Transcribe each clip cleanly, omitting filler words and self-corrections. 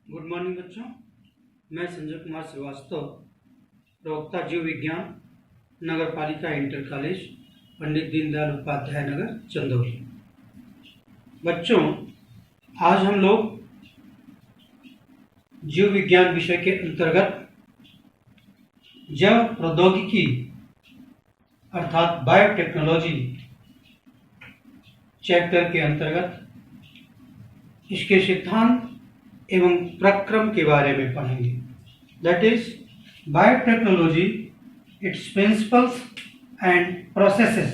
Good morning बच्चों। मैं संजय कुमार श्रीवास्तव, प्रवक्ता जीव विज्ञान, नगर पालिका इंटर कॉलेज, पंडित दीनदयाल उपाध्याय नगर, चंदौली। बच्चों, आज हम लोग जीव विज्ञान विषय के अंतर्गत जैव प्रौद्योगिकी अर्थात बायोटेक्नोलॉजी चैप्टर के अंतर्गत इसके सिद्धांत एवं प्रक्रम के बारे में पढ़ेंगे। That is biotechnology, it's principles and processes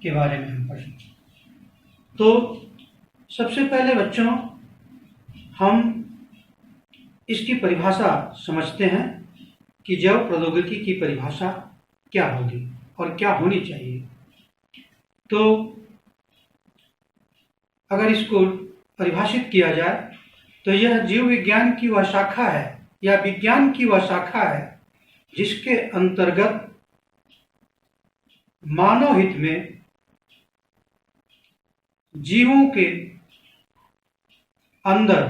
के बारे में हम पढ़ेंगे। तो सबसे पहले बच्चों, हम इसकी परिभाषा समझते हैं कि जैव प्रौद्योगिकी की परिभाषा क्या होगी और क्या होनी चाहिए। तो अगर इसको परिभाषित किया जाए तो यह जीव विज्ञान की वह शाखा है या विज्ञान की वह शाखा है जिसके अंतर्गत मानव हित में जीवों के अंदर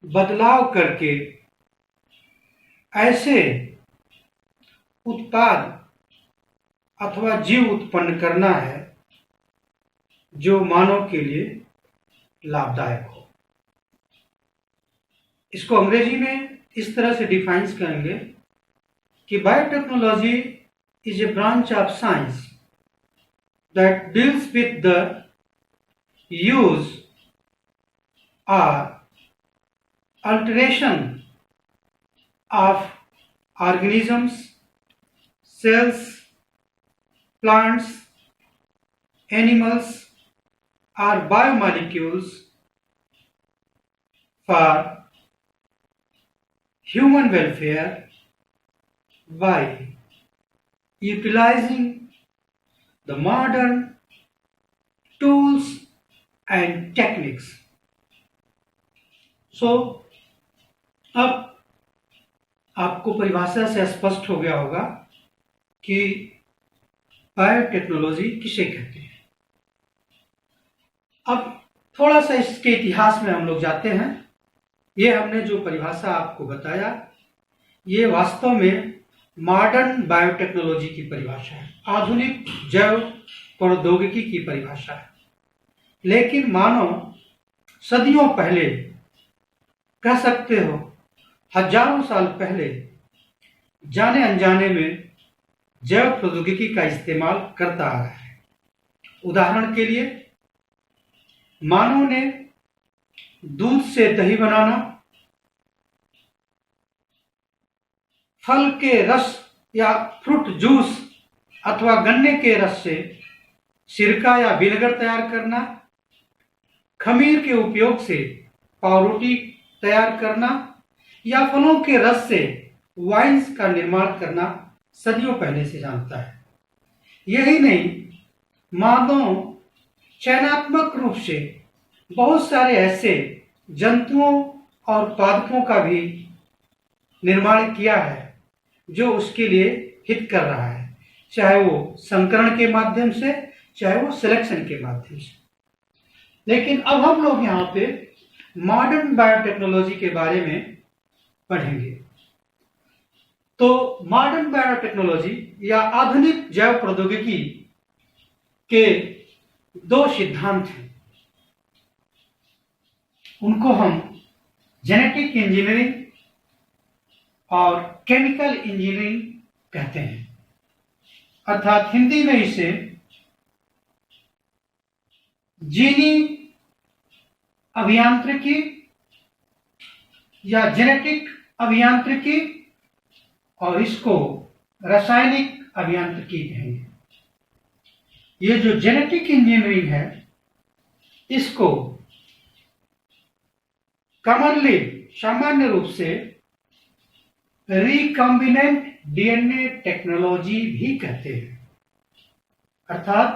बदलाव करके ऐसे उत्पाद अथवा जीव उत्पन्न करना है जो मानव के लिए लाभदायक हो। इसको अंग्रेजी में इस तरह से डिफाइन करेंगे कि biotechnology is a branch of science that deals with the use और alteration of organisms, cells, plants, animals or biomolecules for human welfare by utilizing the modern tools and techniques. So, अब आपको परिभाषा से स्पष्ट हो गया होगा कि बायोटेक्नोलॉजी किसे कहते हैं। अब थोड़ा सा इसके इतिहास में हम लोग जाते हैं। ये हमने जो परिभाषा आपको बताया, ये वास्तव में मॉडर्न बायोटेक्नोलॉजी की परिभाषा है, आधुनिक जैव प्रौद्योगिकी की परिभाषा है। लेकिन मानो सदियों पहले, कह सकते हो हजारों साल पहले, जाने अनजाने में जैव प्रौद्योगिकी का इस्तेमाल करता आ रहा है। उदाहरण के लिए, मानव ने दूध से दही बनाना, फल के रस या फ्रूट जूस अथवा गन्ने के रस से सिरका या विनेगर तैयार करना, खमीर के उपयोग से पावरोटी तैयार करना या फलों के रस से वाइन्स का निर्माण करना सदियों पहले से जानता है। यही नहीं, मानव चयनात्मक रूप से बहुत सारे ऐसे जंतुओं और उत्पादकों का भी निर्माण किया है जो उसके लिए हित कर रहा है, चाहे वो संकरण के माध्यम से, चाहे वो सिलेक्शन के माध्यम से। लेकिन अब हम लोग यहाँ पे मॉडर्न बायोटेक्नोलॉजी के बारे में पढ़ेंगे। तो मॉडर्न बायोटेक्नोलॉजी या आधुनिक जैव प्रौद्योगिकी के दो सिद्धांत हैं। उनको हम जेनेटिक इंजीनियरिंग और केमिकल इंजीनियरिंग कहते हैं, अर्थात हिंदी में इसे जीनी अभियांत्रिकी या जेनेटिक अभियांत्रिकी और इसको रासायनिक अभियांत्रिकी कहेंगे। ये जो जेनेटिक इंजीनियरिंग है, इसको कॉमनली, सामान्य रूप से रिकॉम्बिनेंट डीएनए टेक्नोलॉजी भी कहते हैं, अर्थात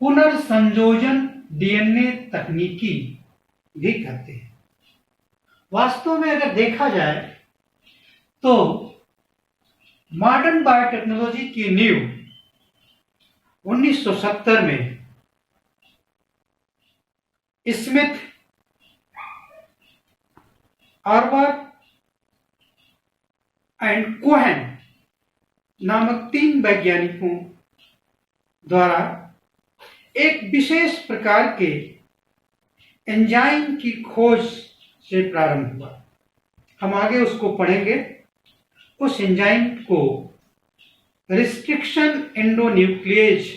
पुनर्संयोजन डीएनए तकनीकी भी कहते हैं। वास्तव में अगर देखा जाए तो मॉडर्न बायोटेक्नोलॉजी की नींव 1970 में स्मिथ आर्बर एंड कोहेन नामक 3 वैज्ञानिकों द्वारा एक विशेष प्रकार के एंजाइम की खोज से प्रारंभ हुआ। हम आगे उसको पढ़ेंगे। उस एंजाइम को रिस्ट्रिक्शन एंडोन्यूक्लिएज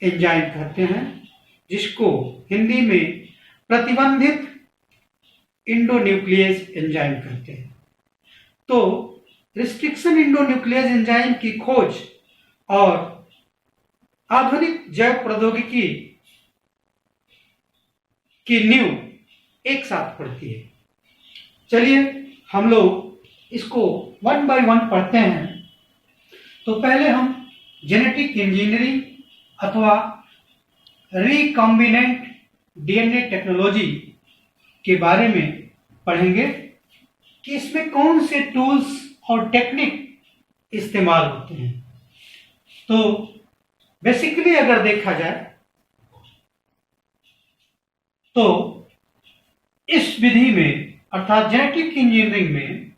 एंजाइम कहते हैं, जिसको हिंदी में प्रतिबंधित एंडोन्यूक्लिएज एंजाइम कहते हैं। तो रिस्ट्रिक्शन एंडोन्यूक्लिएज एंजाइम की खोज और आधुनिक जैव प्रौद्योगिकी की नींव एक साथ पढ़ती है। चलिए हम लोग इसको 1 बाय 1 पढ़ते हैं। तो पहले हम जेनेटिक इंजीनियरिंग अथवा रिकॉम्बिनेंट डीएनए टेक्नोलॉजी के बारे में पढ़ेंगे कि इसमें कौन से टूल्स और टेक्निक इस्तेमाल होते हैं। तो बेसिकली अगर देखा जाए तो इस विधि में अर्थात जेनेटिक इंजीनियरिंग में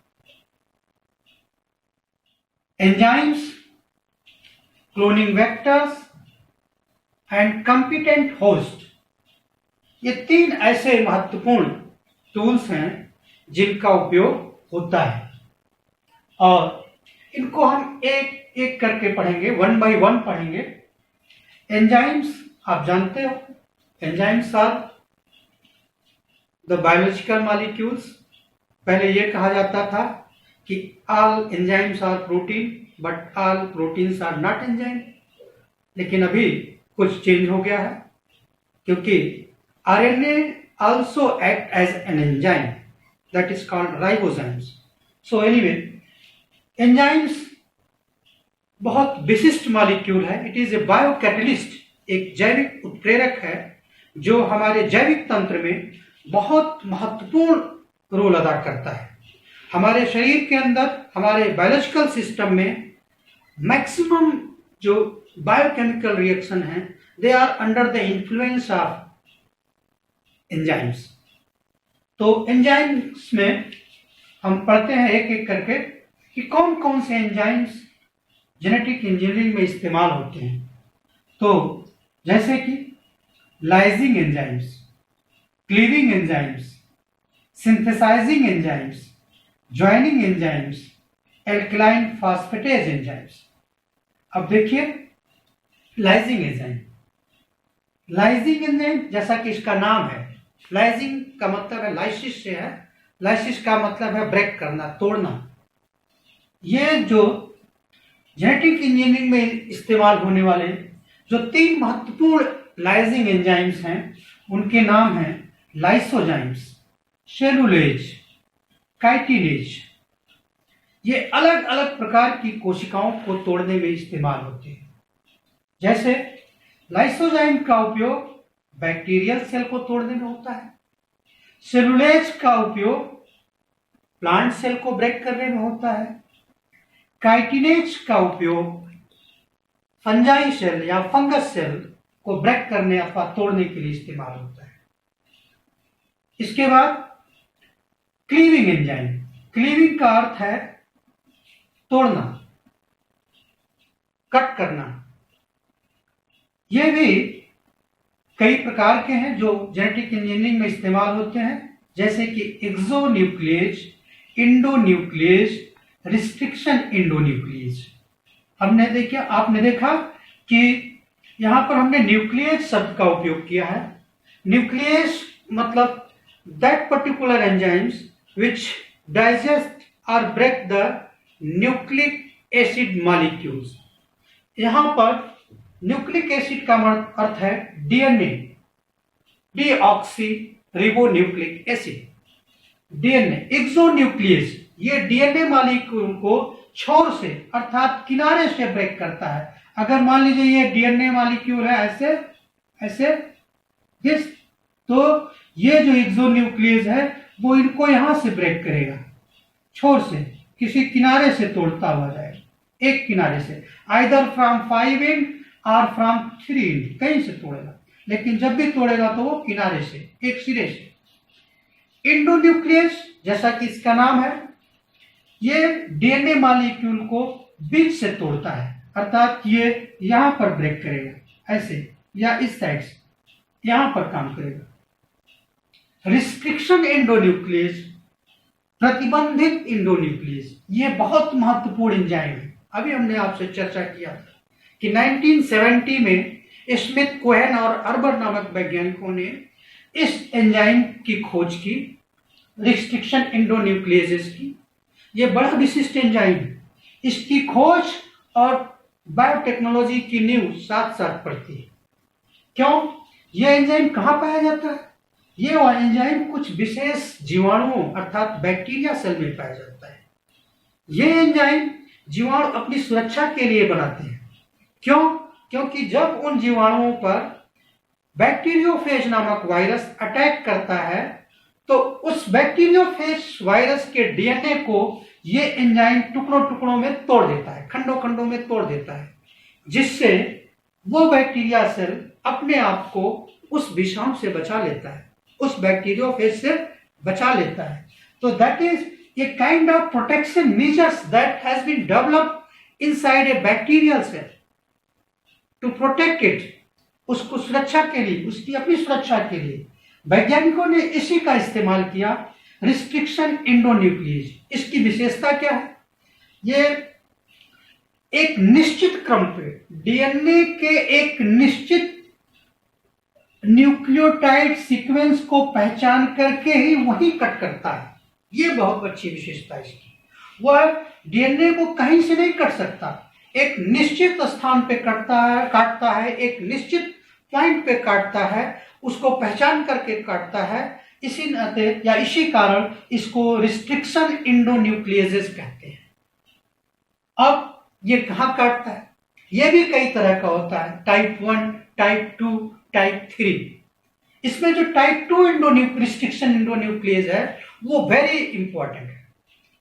enzymes, cloning vectors and competent host, ये 3 ऐसे महत्वपूर्ण टूल्स हैं जिनका उपयोग होता है और इनको हम एक एक करके पढ़ेंगे, 1 बाय 1 पढ़ेंगे। एंजाइम्स आप जानते हो, enzymes are the biological molecules. पहले यह कहा जाता था कि all enzymes are protein but all proteins are not enzyme, लेकिन अभी कुछ चेंज हो गया है क्योंकि RNA also act as an enzyme that is called ribosomes. So anyway, enzymes बहुत विशिष्ट मॉलिक्यूल है। इट इज ए बायोकैटलिस्ट, एक जैविक उत्प्रेरक है जो हमारे जैविक तंत्र में बहुत महत्वपूर्ण रोल अदा करता है। हमारे शरीर के अंदर, हमारे बायोलॉजिकल सिस्टम में मैक्सिमम जो बायोकेमिकल रिएक्शन हैं they are under the influence of enzymes. तो एंजाइम्स में हम पढ़ते हैं एक एक करके कि कौन कौन से एंजाइम्स जेनेटिक इंजीनियरिंग में इस्तेमाल होते हैं। तो जैसे कि lysing enzymes, cleaving enzymes, synthesising enzymes, joining enzymes, alkaline phosphatase enzymes. अब देखिए लाइजिंग एंजाइम। लाइजिंग एंजाइम जैसा कि इसका नाम है, लाइजिंग का मतलब है लाइसिस से है, लाइसिस का मतलब है ब्रेक करना, तोड़ना। ये जो जेनेटिक इंजीनियरिंग में इस्तेमाल होने वाले जो 3 महत्वपूर्ण लाइजिंग एंजाइम्स हैं उनके नाम हैं लाइसोजाइम्स, सेलुलेज, काइटिनेज। ये अलग अलग प्रकार की कोशिकाओं को तोड़ने में इस्तेमाल होते हैं। जैसे लाइसोजाइम का उपयोग बैक्टीरियल सेल को तोड़ने में होता है, सेलुलेज का उपयोग प्लांट सेल को ब्रेक करने में होता है, काइटिनेज का उपयोग फंजाई सेल या फंगस सेल को ब्रेक करने अथवा तोड़ने के लिए इस्तेमाल होता है। इसके बाद क्लीविंग एंजाइम। क्लीविंग का अर्थ है तोड़ना, कट करना। ये भी कई प्रकार के हैं जो जेनेटिक इंजीनियरिंग में इस्तेमाल होते हैं, जैसे कि एक्सोन्यूक्लिएज, इंडोन्यूक्लिएज, रिस्ट्रिक्शन इंडोन्यूक्लिएज। आपने देखा कि यहां पर हमने न्यूक्लिएज शब्द का उपयोग किया है। न्यूक्लिएज मतलब that particular enzymes which digest और break the nucleic acid molecules. यहां पर न्यूक्लिक एसिड का अर्थ है DNA, deoxyribonucleic acid. DNA exonuclease ये डीएनए मॉलिक्यूल को छोर से अर्थात किनारे से ब्रेक करता है। अगर मान लीजिए ये डीएनए मॉलिक्यूल है ऐसे ऐसे दिस, तो ये जो एक्सोन्यूक्लिएज है वो इनको यहां से ब्रेक करेगा, छोर से किसी किनारे से तोड़ता हुआ जाएगा, एक किनारे से, आइदर फ्रॉम 5 एंड और फ्रॉम 3 एंड, कहीं से तोड़ेगा, लेकिन जब भी तोड़ेगा तो वो किनारे से, एक सिरे से। इंडोन्यूक्लियस, जैसा कि इसका नाम है, ये डीएनए मॉलिक्यूल को बीच से तोड़ता है, अर्थात ये यहां पर ब्रेक करेगा ऐसे, या इस साइड से यहां पर काम करेगा। रिस्ट्रिक्शन एंडोन्यूक्लियस, प्रतिबंधित इंडोन्यूक्लियस, ये बहुत महत्वपूर्ण एंजाइम है। अभी हमने आपसे चर्चा किया कि 1970 में स्मिथ, कोहेन और अर्बर नामक वैज्ञानिकों ने इस एंजाइम की खोज की, रिस्ट्रिक्शन एंडोन्यूक्लियस की। ये बड़ा विशिष्ट एंजाइम है। इसकी खोज और बायोटेक्नोलॉजी की नींव साथ साथ पड़ती है। क्यों? यह एंजाइम कहाँ पाया जाता है? ये एंजाइम कुछ विशेष जीवाणुओं अर्थात बैक्टीरिया सेल में पाया जाता है। ये एंजाइम जीवाणु अपनी सुरक्षा के लिए बनाते हैं। क्यों? क्योंकि जब उन जीवाणुओं पर बैक्टीरियोफेज नामक वायरस अटैक करता है तो उस बैक्टीरियोफेज वायरस के डीएनए को ये एंजाइम टुकड़ों टुकड़ों में तोड़ देता है, खंडों खंडों में तोड़ देता है, जिससे वो बैक्टीरिया सेल अपने आप को उस विषाणु से बचा लेता है, उस बैक्टीरियोफेज से बचा लेता है। तो that is a kind of protection measures that has been developed inside a bacterial cell to protect it, उसको सुरक्षा के लिए, उसकी अपनी सुरक्षा के लिए वैज्ञानिकों ने इसी का इस्तेमाल किया, रिस्ट्रिक्शन एंडोन्यूक्लियस। इसकी विशेषता क्या है? ये एक निश्चित क्रम पे डीएनए के एक निश्चित न्यूक्लियोटाइड सीक्वेंस को पहचान करके ही वही कट करता है। ये बहुत अच्छी विशेषता है इसकी। वह डीएनए को कहीं से नहीं कट सकता, एक निश्चित स्थान पे काटता है, एक निश्चित पॉइंट पे काटता है, उसको पहचान करके काटता है। इसी नाते या इसी कारण इसको रिस्ट्रिक्शन एंडोन्यूक्लियस कहते हैं। अब ये कहाँ काटता है? ये भी कई तरह का होता है, टाइप 1, टाइप 2, टाइप 3। इसमें जो टाइप 2 रिस्ट्रिक्शन एंडोन्यूक्लियस है वो वेरी इंपॉर्टेंट है।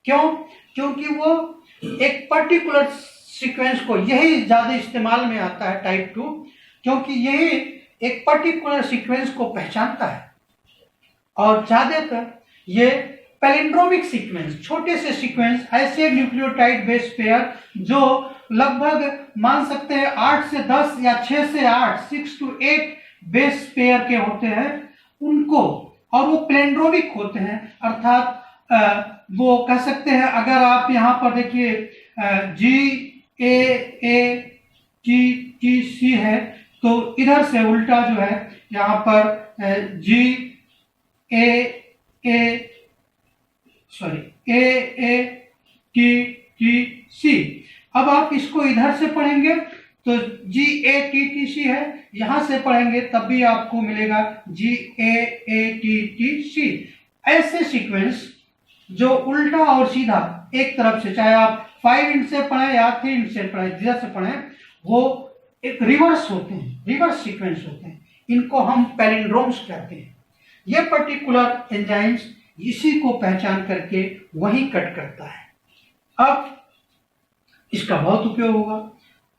क्यों? क्योंकि वो एक पर्टिकुलर सीक्वेंस को, यही ज्यादा इस्तेमाल में आता है टाइप 2, क्योंकि यही एक पर्टिकुलर सीक्वेंस को पहचानता है। और ज्यादातर ये पैलिंड्रोमिक सीक्वेंस, छोटे से सीक्वेंस, ऐसे न्यूक्लियोटाइड बेस पेयर जो लगभग मान सकते हैं 8 से 10 या 6 से 8, 6 to 8 बेस पेयर के होते हैं उनको, और वो पैलिंड्रोमिक होते हैं, अर्थात वो कह सकते हैं, अगर आप यहाँ पर देखिए GAATTC है तो इधर से उल्टा जो है यहाँ पर AATTC। अब आप इसको इधर से पढ़ेंगे तो GATTC है, यहां से पढ़ेंगे तब भी आपको मिलेगा GAATTC। ऐसे सीक्वेंस जो उल्टा और सीधा एक तरफ से, चाहे आप 5 इंच से पढ़ें या 3 इंच से पढ़ें, जिधर से पढ़ें, वो एक रिवर्स होते हैं, रिवर्स सीक्वेंस होते हैं। इनको हम पैलिंड्रोम्स कहते हैं। ये पर्टिकुलर एंजाइम्स इसी को पहचान करके वही कट करता है। अब इसका बहुत उपयोग होगा।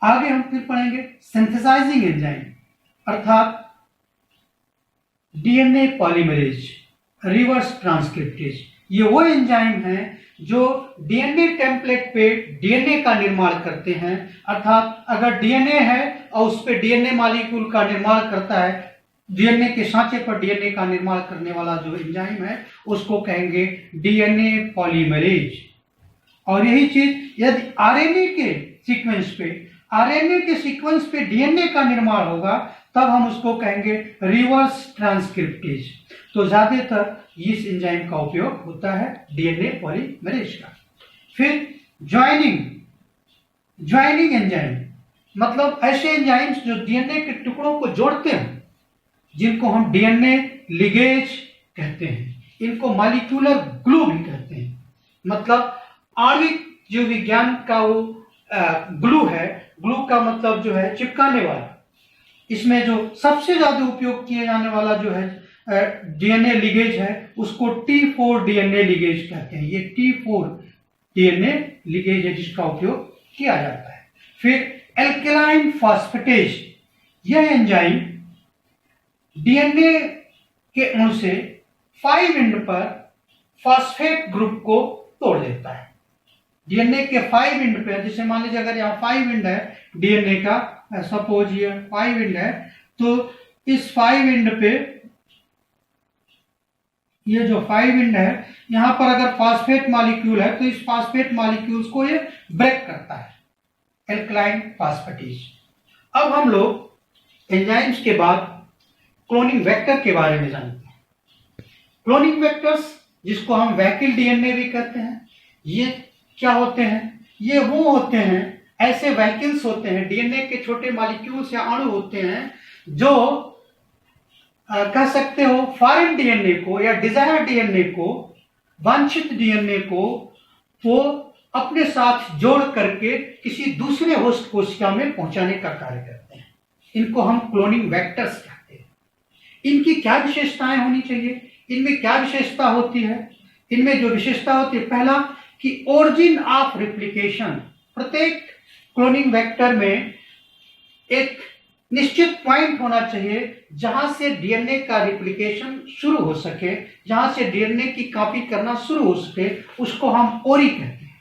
आगे हम फिर पढ़ेंगे सिंथेसाइजिंग एंजाइम, अर्थात डीएनए पॉलीमरेज, रिवर्स ट्रांसक्रिप्टेज। ये वो एंजाइम है जो डीएनए टेम्पलेट पे डीएनए का निर्माण करते हैं, अर्थात अगर डीएनए है और उस पे डीएनए मॉलिक्यूल का निर्माण करता है, डीएनए के सांचे पर डीएनए का निर्माण करने वाला जो एंजाइम है उसको कहेंगे डीएनए पॉलीमरेज। और यही चीज यदि आरएनए के सीक्वेंस पे डीएनए का निर्माण होगा तब हम उसको कहेंगे रिवर्स ट्रांसक्रिप्टेज। तो ज्यादातर इस एंजाइम का उपयोग होता है डीएनए पॉलीमरेज का। फिर ज्वाइनिंग एंजाइम, मतलब ऐसे एंजाइम्स जो डीएनए के टुकड़ों को जोड़ते हैं, जिनको हम डीएनए लिगेज कहते हैं। इनको मॉलिक्यूलर ग्लू भी कहते हैं, मतलब आणविक जो विज्ञान का वो ग्लू है, ग्लू का मतलब जो है चिपकाने वाला। इसमें जो सबसे ज्यादा उपयोग किए जाने वाला जो है डीएनए लिगेज है उसको T4 डीएनए लिगेज कहते हैं। ये T4 डीएनए लिगेज है जिसका उपयोग किया जाता है। फिर एल्केलाइन फॉस्फेटेज, यह एंजाइम डीएनए के अणु से 5' पर फॉस्फेट ग्रुप को तोड़ देता है। डीएनए के 5' पे, जैसे मान लीजिए अगर यहाँ 5' है डीएनए का, सपोज ये 5' है, तो इस 5' पे ये जो 5' है, यहां पर अगर फॉस्फेट मॉलिक्यूल है तो इस फॉस्फेट मॉलिक्यूल्स को ये ब्रेक करता है, एल्कलाइन फॉस्फेटेज। अब हम लोग एंजाइम्स के बाद क्लोनिंग वेक्टर के बारे में जानते हैं। क्लोनिंग वेक्टर्स, जिसको हम वैकिल डीएनए भी कहते हैं, ये क्या होते हैं? ये वो होते हैं, ऐसे वैकिल्स होते हैं, डीएनए के छोटे मॉलिक्यूल्स या अणु होते हैं जो कह सकते हो फॉरेन डीएनए को या डिजायर डीएनए को, वांछित डीएनए को वो अपने साथ जोड़ करके किसी दूसरे होस्ट कोशिका में पहुंचाने का कार्य करते हैं। इनको हम क्लोनिंग वेक्टर्स कहते हैं। इनकी क्या विशेषताएं होनी चाहिए? इनमें क्या विशेषता होती है? इनमें जो विशेषता होती है, पहला कि ओरिजिन ऑफ रिप्लिकेशन, प्रत्येक क्लोनिंग वेक्टर में एक निश्चित पॉइंट होना चाहिए जहां से डीएनए का रिप्लिकेशन शुरू हो सके, जहां से डीएनए की कॉपी करना शुरू हो सके, उसको हम ओरी कहते हैं।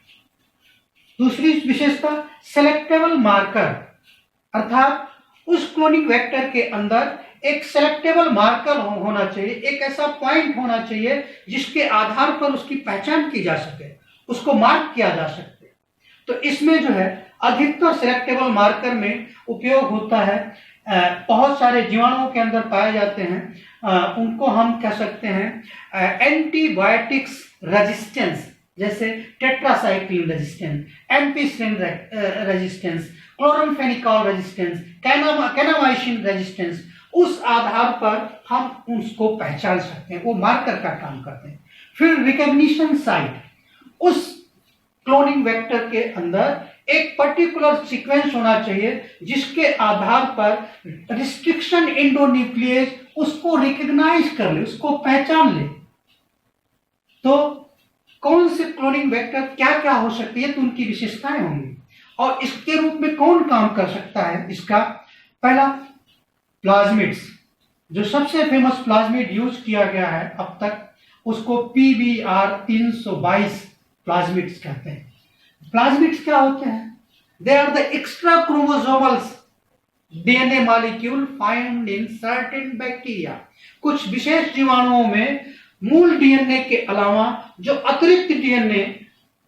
दूसरी विशेषता सेलेक्टेबल मार्कर, अर्थात उस क्लोनिंग वेक्टर के अंदर एक सेलेक्टेबल मार्कर होना चाहिए, एक ऐसा पॉइंट होना चाहिए जिसके आधार पर उसकी पहचान की जा सके, उसको मार्क किया जा सके। तो इसमें जो है अधिकतर सेलेक्टेबल मार्कर में उपयोग होता है, बहुत सारे जीवाणुओं के अंदर पाए जाते हैं, उनको हम कह सकते हैं एंटीबायोटिक्स रेजिस्टेंस, जैसे tetracycline resistance, ampicillin resistance, chloramphenicol resistance, kanamycin resistance, उस आधार पर हम उसको पहचान सकते हैं, वो मार्कर का काम करते हैं। फिर रिकॉग्निशन साइट, उस क्लोनिंग वेक्टर के अंदर एक पर्टिकुलर सीक्वेंस होना चाहिए जिसके आधार पर रिस्ट्रिक्शन एंडोन्यूक्लियस उसको रिकॉग्नाइज कर ले, उसको पहचान ले। तो कौन से क्लोनिंग वेक्टर क्या क्या हो सकती है, तो उनकी विशेषताएं होंगी और इसके रूप में कौन काम कर सकता है। इसका पहला प्लाज्मिड्स, जो सबसे फेमस प्लाज्मिड यूज किया गया है अब तक, उसको PBr 322 प्लाज्मिड्स कहते हैं। प्लाज्मिड्स क्या होते हैं? They are the extra chromosomals DNA molecule found in certain bacteria. कुछ विशेष जीवाणुओं में मूल डीएनए के अलावा जो अतिरिक्त डीएनए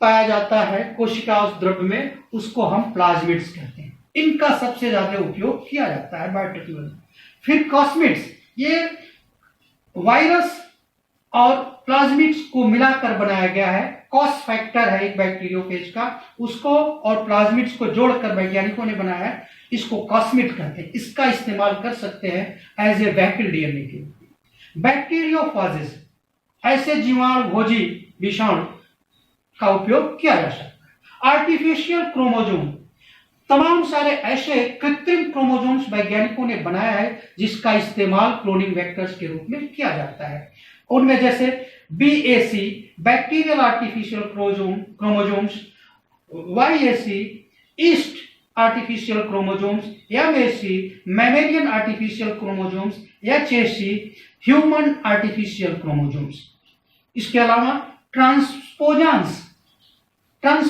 पाया जाता है कोशिका उस द्रव्य में, उसको हम प्लाज्मिड्स कहते हैं। इनका सबसे ज्यादा उपयोग किया जाता है बायोटेक्नोलॉजी में। फिर कॉस्मिड्स, ये वायरस और प्लाज्मिड्स को मिलाकर बनाया गया है, कॉस फैक्टर है एक बैक्टीरियोफेज का, उसको और प्लाज्मिड्स को जोड़कर वैज्ञानिकों ने बनाया है, इसको कॉस्मिड कहते हैं। इसका इस्तेमाल कर सकते हैं एज ए वैकिल डीएनए के। बैक्टीरियोफाजेस, ऐसे जीवाणु भोजी विषाणु का उपयोग किया जा सकता है। आर्टिफिशियल क्रोमोजोम, तमाम सारे ऐसे कृत्रिम क्रोमोजोम्स वैज्ञानिकों ने बनाया है जिसका इस्तेमाल क्लोनिंग वेक्टर्स के रूप में किया जाता है। उनमें जैसे BAC bacterial artificial chromosomes, YAC yeast artificial chromosomes, MAC mammalian artificial chromosomes, HAC human artificial chromosomes. इसके अलावा ट्रांसपोजांस are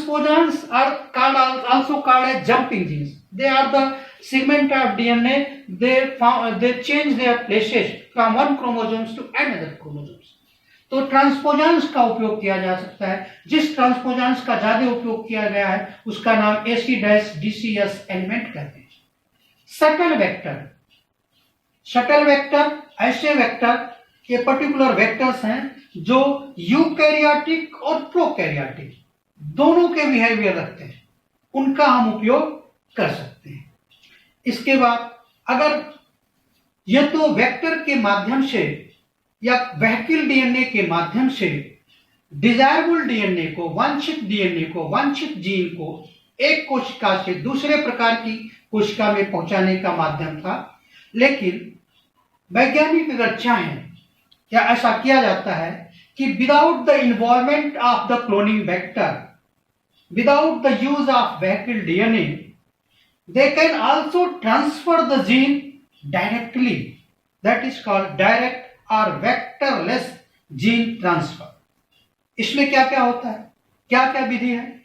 also called as jumping genes. They are the segment of DNA. They change their places from one chromosomes to another chromosomes. तो ट्रांसपोजांस का उपयोग किया जा सकता है। जिस ट्रांसपोजांस का ज्यादा उपयोग किया गया है उसका नाम AC-DCS एलिमेंट कहते हैं। शटल वेक्टर ऐसे वेक्टर, ये पर्टिकुलर वेक्टर्स हैं जो यूकैरियोटिक और प्रोकैरियोटिक दोनों के बिहेवियर रखते हैं, उनका हम उपयोग कर सकते हैं। इसके बाद अगर यह तो वेक्टर के माध्यम से या वैकिल डीएनए के माध्यम से डिजायरेबल डीएनए को, वांछित डीएनए को, वांछित जीन को एक कोशिका से दूसरे प्रकार की कोशिका में पहुंचाने का माध्यम था, लेकिन वैज्ञानिक अगर चाहें, क्या ऐसा किया जाता है कि without the involvement of the cloning vector, without the use of vehicle DNA, they can also transfer the gene directly. That is called direct or vectorless gene transfer. इसमें क्या क्या होता है, क्या क्या विधि है?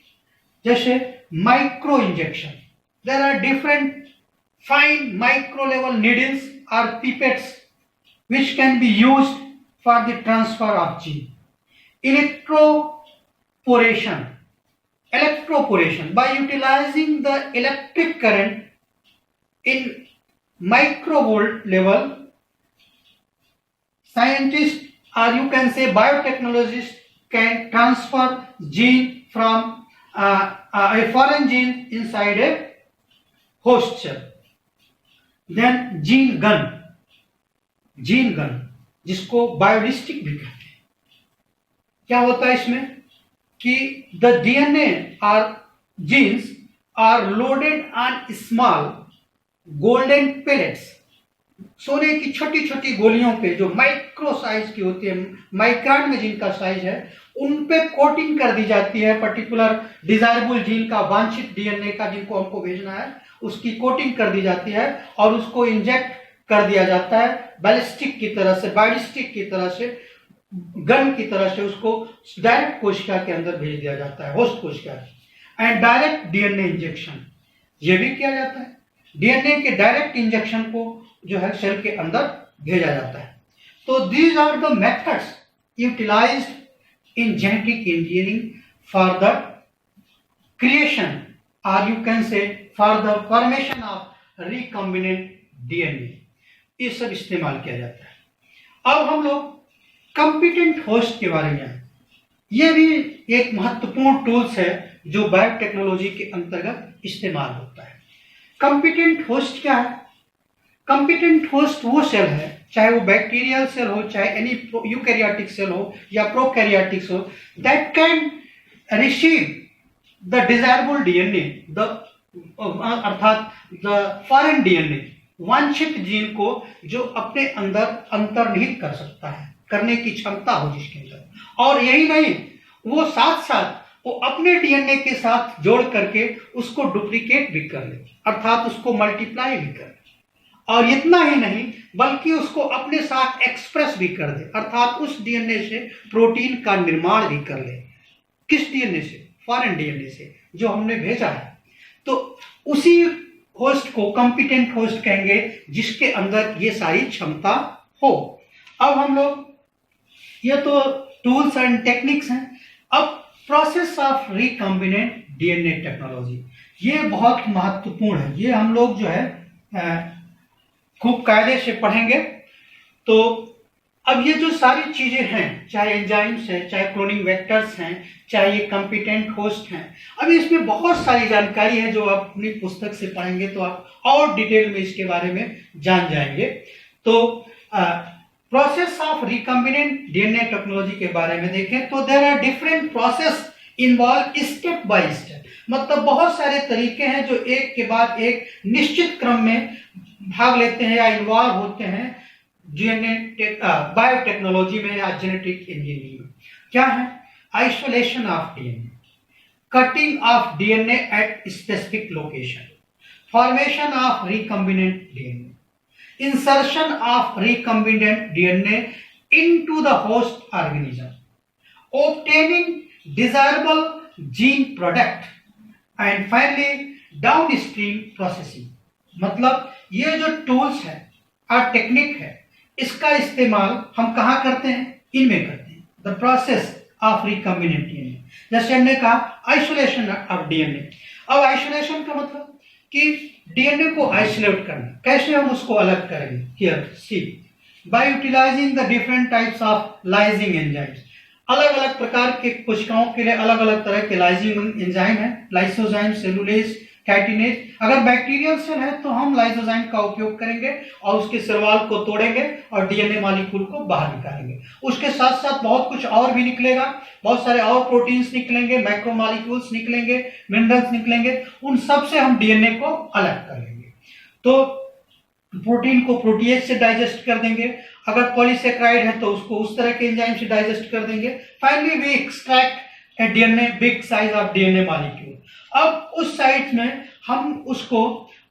जैसे micro injection, there are different fine micro level needles और pipettes which can be used for the transfer of gene. Electroporation by utilizing the electric current in microvolt level, scientists or you can say biotechnologists can transfer gene from a foreign gene inside a host cell. Then gene gun, जिसको biolistic भी कहते हैं। क्या होता है इसमें कि the DNA और genes are loaded on small golden pellets, सोने की छोटी छोटी गोलियों पे जो माइक्रो साइज की होती है, माइक्रोन में जिनका साइज है, उन पे कोटिंग कर दी जाती है पर्टिकुलर डिजायरेबल जीन का, वांछित डीएनए का जिनको हमको भेजना है, उसकी कोटिंग कर दी जाती है और उसको इंजेक्ट कर दिया जाता है बैलिस्टिक की तरह से, बायोलिस्टिक की तरह से, गन की तरह से उसको डायरेक्ट कोशिका के अंदर भेज दिया जाता है, होस्ट कोशिका। एंड डायरेक्ट डीएनए इंजेक्शन, ये भी किया जाता है। डीएनए के डायरेक्ट इंजेक्शन को जो है सेल के अंदर भेजा जाता है। तो these are the methods utilised in genetic engineering for the creation और you can say for the formation of recombinant DNA, ये सब इस्तेमाल किया जाता है। अब हम लोग कंपिटेंट होस्ट के बारे में आए। ये भी एक महत्वपूर्ण टूल्स है जो बायोटेक्नोलॉजी के अंतर्गत इस्तेमाल होता है। कंपिटेंट होस्ट क्या है? कंपिटेंट होस्ट वो सेल है, चाहे वो बैक्टीरियल सेल हो, चाहे एनी यूकैरियोटिक सेल हो या प्रोकैरियोटिक हो, that can receive the desirable DNA, अर्थात द फॉरेन डीएनए, वांछित जीन को जो अपने अंदर अंतर्निहित कर सकता है, करने की क्षमता हो जिसके अंदर। और यही नहीं, वो साथ साथ वो अपने डीएनए के साथ जोड़ करके उसको डुप्लीकेट भी कर ले, अर्थात उसको मल्टीप्लाई भी कर ले। और इतना ही नहीं बल्कि उसको अपने साथ एक्सप्रेस भी कर दे, अर्थात उस डीएनए से प्रोटीन का निर्माण भी कर ले। किस डीएनए से? फॉरेन डीएनए से जो हमने भेजा है। तो उसी होस्ट को कंपिटेंट होस्ट कहेंगे जिसके अंदर ये सारी क्षमता हो। अब हम लोग, ये तो टूल्स एंड टेक्निक्स हैं। अब process of recombinant DNA technology, ये बहुत महत्वपूर्ण है। ये हम लोग जो है खूब कायदे से पढ़ेंगे। तो अब ये जो सारी चीजें हैं, चाहे एंजाइम्स हैं, चाहे क्लोनिंग वेक्टर्स हैं, चाहे ये कंपिटेंट होस्ट हैं, अभी इसमें बहुत सारी जानकारी है जो आप अपनी पुस्तक से पढ़ेंगे तो आप और डिटेल में इसके बारे में जान जाएंगे। तो process of recombinant DNA technology के बारे में देखें तो there are different process involve step by step, मतलब बहुत सारे तरीके हैं जो एक के बाद एक निश्चित क्रम में भाग लेते हैं या इन्वॉल्व होते हैं डीएनए बायोटेक्नोलॉजी में या जेनेटिक इंजीनियरिंग में। क्या है? Isolation of DNA, cutting of DNA at specific location, formation of recombinant DNA, insertion of recombinant DNA into the host organism, obtaining desirable gene product and finally downstream processing। मतलब ये जो tools है और technique है, इसका इस्तेमाल हम कहाँ करते हैं? इनमें करते हैं। The process of recombinant DNA, जैसे हमने कहा आइसोलेशन ऑफ डीएनए। अब आइसोलेशन का मतलब कि डीएनए को आइसोलेट करना। कैसे हम उसको अलग करेंगे? Here see, by utilising the different types of lysing enzymes. अलग अलग प्रकार के कोशिकाओं के लिए अलग अलग तरह के लाइजिंग एंजाइम है, लाइसोजाइम, सेलुलेज, कैटिनेज। अगर बैक्टीरियल सेल है तो हम लाइसोजाइम का उपयोग करेंगे और उसके सेल वॉल को तोड़ेंगे और डीएनए मॉलिक्यूल को बाहर निकालेंगे। उसके साथ साथ बहुत कुछ और भी निकलेगा, बहुत सारे और प्रोटीन्स निकलेंगे, मैक्रो मॉलिक्यूल्स निकलेंगे, मिनरल्स निकलेंगे, उन सब से हम डीएनए को अलग कर लेंगे। तो प्रोटीन को प्रोटीएज से डाइजेस्ट कर देंगे, अगर पॉलीसेक्राइड है तो उसको उस तरह के एंजाइम से डाइजेस्ट कर देंगे। Finally we extract a DNA big size of DNA molecule. अब उस साइट में हम उसको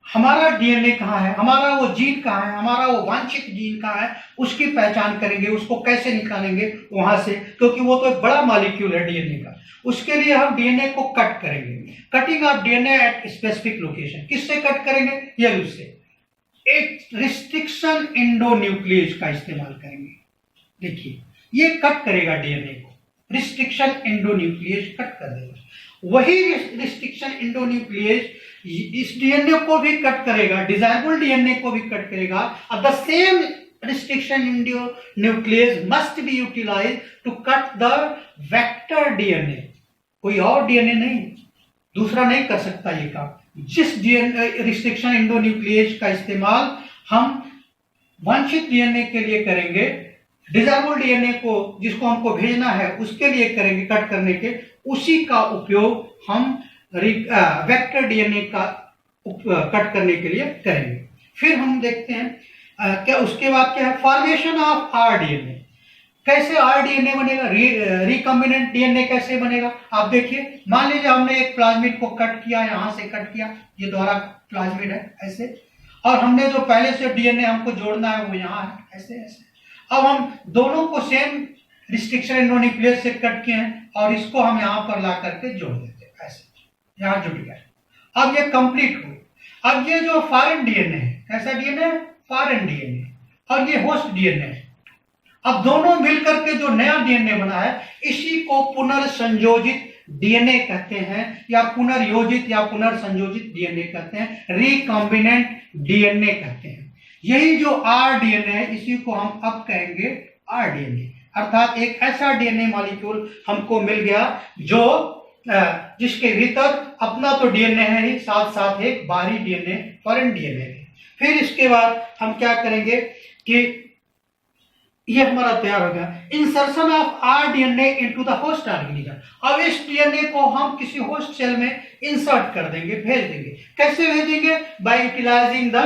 हमारा डीएनए कहाँ है, हमारा वो जीन कहाँ है, हमारा वो वांछित जीन कहाँ है, उसकी पहचान करेंगे, उसको कैसे निकालेंगे वहां से, क्योंकि वो तो एक बड़ा मॉलिक्यूल है डीएनए का। उसके लिए हम डीएनए को कट करेंगे, cutting of DNA at specific location. किससे कट करेंगे? ये उससे एक रिस्ट्रिक्शन एंडोन्यूक्लियेज का इस्तेमाल करेंगे। देखिए ये कट करेगा डीएनए को, रिस्ट्रिक्शन एंडोन्यूक्लियेज कट कर देगा। वही रिस्ट्रिक्शन एंडोन्यूक्लियेज इस डीएनए को भी कट करेगा, डिजायरेबल डीएनए को भी कट करेगा। और the same restriction endonuclease must be utilise to cut the vector DNA. कोई और डीएनए नहीं, दूसरा नहीं कर सकता ये काम। जिस रिस्ट्रिक्शन एंडोन्यूक्लियेज का इस्तेमाल हम वांछित डीएनए के लिए करेंगे, डिजायरेबल डीएनए को जिसको हमको भेजना है उसके लिए करेंगे कट करने के, उसी का उपयोग हम वेक्टर डीएनए का कट करने के लिए करेंगे। फिर हम देखते हैं क्या उसके बाद क्या है, फॉर्मेशन ऑफ आरडीएनए। कैसे आरडीएनए बनेगा, रिकॉम्बिनेंट डीएनए कैसे बनेगा? आप देखिए, मान लीजिए हमने एक प्लाज्मिड को कट किया, यहां से कट किया, ये दोहरा प्लाज्मिड है ऐसे, और हमने जो पहले से डीएनए हमको जोड़ना है वो यहाँ है ऐसे ऐसे। अब हम दोनों को सेम रिस्ट्रिक्शन एंडोन्यूक्लियस से कट किए हैं और इसको हम यहाँ पर ला करके जोड़ देते हैं ऐसे, यहाँ जुड़ गया। अब ये कंप्लीट हो। अब ये जो फॉरेन डीएनए है, कैसा डीएनए है? फॉरेन डीएनए, और ये होस्ट डीएनए है। अब दोनों मिलकर के जो नया डीएनए बना है, इसी को पुनर्संयोजित डीएनए कहते हैं, या पुनर्योजित या पुनर्संयोजित डीएनए कहते हैं, रिकॉम्बिनेंट डीएनए कहते हैं। यही जो आरडीएनए है, इसी को हम अब कहेंगे आरडीएनए। अर्थात एक ऐसा डीएनए मॉलिक्यूल हमको मिल गया जो जिसके भीतर अपना तो डीएनए है ही, साथ साथ एक बाहरी डीएनए, फॉरेन डीएनए है। फिर इसके बाद हम क्या करेंगे कि ये हमारा तैयार हो गया, insertion of rDNA into the host organism. अब इस डीएनए को हम किसी होस्ट सेल में इंसर्ट कर देंगे, भेज देंगे। कैसे भेजेंगे? By utilising the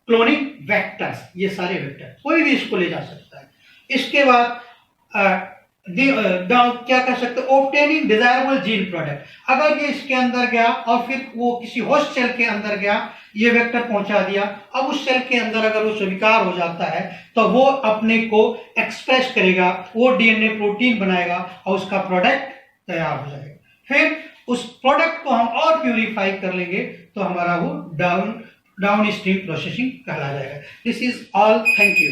cloning vectors. ये सारे वेक्टर कोई भी इसको ले जा सकता है। इसके बाद क्या कर सकते हैं, ऑब्टेनिंग डिजायरेबल जीन प्रोडक्ट। अगर ये इसके अंदर गया और फिर वो किसी होस्ट सेल के अंदर गया, ये वेक्टर पहुंचा दिया, अब उस सेल के अंदर अगर वो स्वीकार हो जाता है तो वो अपने को एक्सप्रेस करेगा, वो डीएनए प्रोटीन बनाएगा और उसका प्रोडक्ट तैयार हो जाएगा। फिर उस प्रोडक्ट को हम और प्यूरिफाई कर लेंगे तो हमारा वो डाउन स्ट्रीम प्रोसेसिंग कहला जाएगा। This is all, thank you.